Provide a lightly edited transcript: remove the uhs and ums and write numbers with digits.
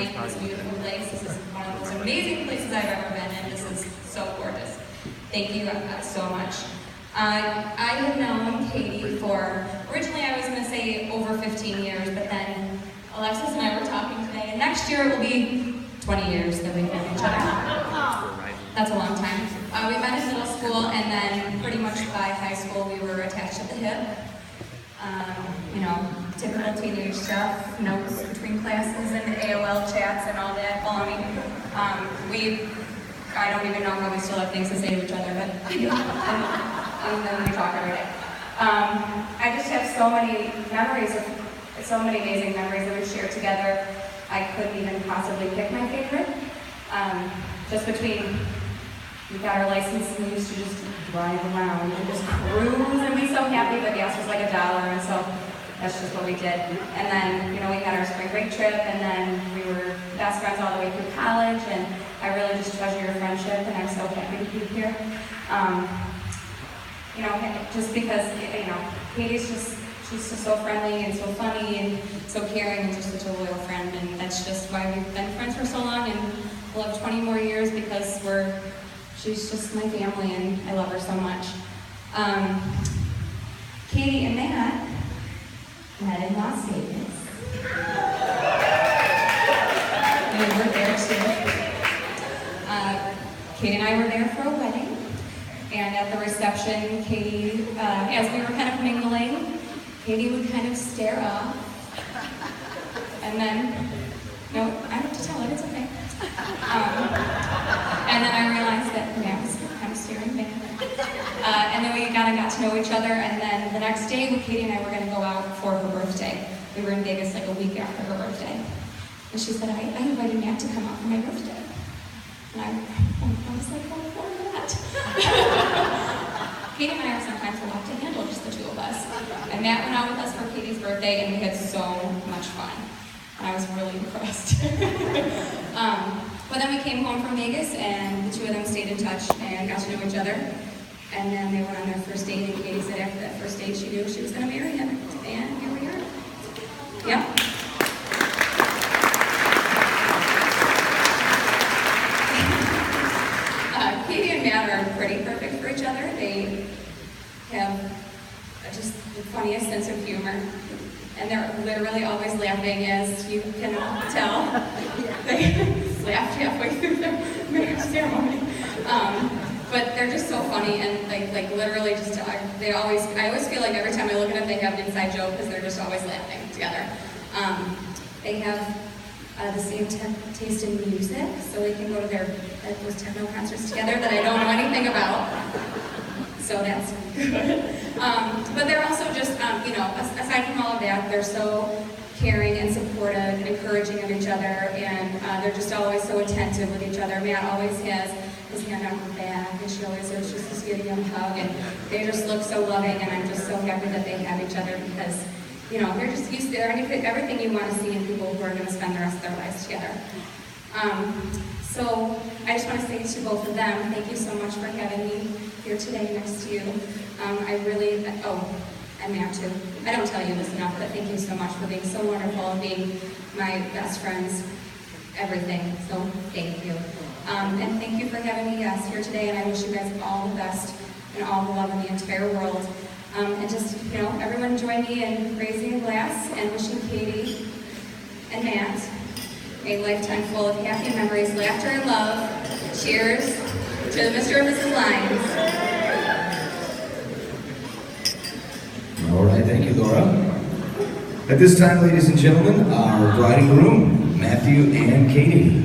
night in this beautiful place. This is one of the most amazing places I've ever been in. This is so gorgeous. Thank you so much. I have known Katie for, originally I was going to say over 15 years, but then Alexis and I were talking today, and next year it will be 20 years that we've known each other. That's a long time. We met in middle school, and then pretty much by high school we were attached at the hip. You know, typical teenage stuff, notes between classes and AOL chats and all that. Well, I mean, I don't even know how we still have things to say to each other, but and then we talk every day. I just have so many memories of, so many amazing memories that we've shared together. I couldn't even possibly pick my favorite. Just between, we got our license and we used to just drive around and just cruise and be so happy. The gas was like $1, and so that's just what we did. And then, you know, we had our spring break trip, and then we were best friends all the way through college, and I really just treasure your friendship, and I'm so happy to be here. You know, just because, you know, Katie's just, she's just so friendly and so funny and so caring and just such a loyal friend, and that's just why we've been friends for so long, and we'll have 20 more years because she's just my family and I love her so much. Katie and Matt met in Las Vegas. We were there too. Katie and I were there for a wedding, and at the reception, Katie, as we were kind of mingling, Katie would kind of stare off, and then, no, I have to tell it, it's okay. And then I realized that Matt was kind of staring back. And then we kind of got to know each other, and then the next day, Katie and I were going to go out for her birthday. We were in Vegas like a week after her birthday. And she said, I invited Matt to come out for my birthday. And I was like, oh, poor Matt. Katie and I are sometimes a lot to handle, just the two of us. And Matt went out with us for Katie's birthday, and we had so much fun. And I was really impressed. But then we came home from Vegas, and the two of them stayed in touch and got to know each other. And then they went on their first date, and Katie said after that first date she knew she was going to marry him. And here we are. Yep. Katie and Matt are pretty perfect for each other. They have just the funniest sense of humor. And they're literally always laughing, as you can tell. They laughed halfway through their marriage ceremony. But they're just so funny, and like literally just, I always feel like every time I look at them, they have an inside joke because they're just always laughing together. They have the same taste in music, so we can go to those techno concerts together that I don't know anything about. So that's good. But they're also just, you know, aside from all of that, they're so caring and supportive and encouraging of each other, and they're just always so attentive with each other. Matt always has his hand on her back, and she always gives just this young hug, and they just look so loving, and I'm just so happy that they have each other because, you know, they're just used to everything you want to see in people who are going to spend the rest of their lives together. So I just want to say to both of them, thank you so much for having me here today next to you. And Matt too. I don't tell you this enough, but thank you so much for being so wonderful and being my best friends, everything. So thank you. And thank you for having me here today, and I wish you guys all the best and all the love in the entire world. And just, you know, everyone join me in raising a glass and wishing Katie and Matt a lifetime full of happy memories, laughter, and love. Cheers to Mr. and Mrs. Lyons. All right, thank you, Laura. At this time, ladies and gentlemen, our bride and groom, Matthew and Katie.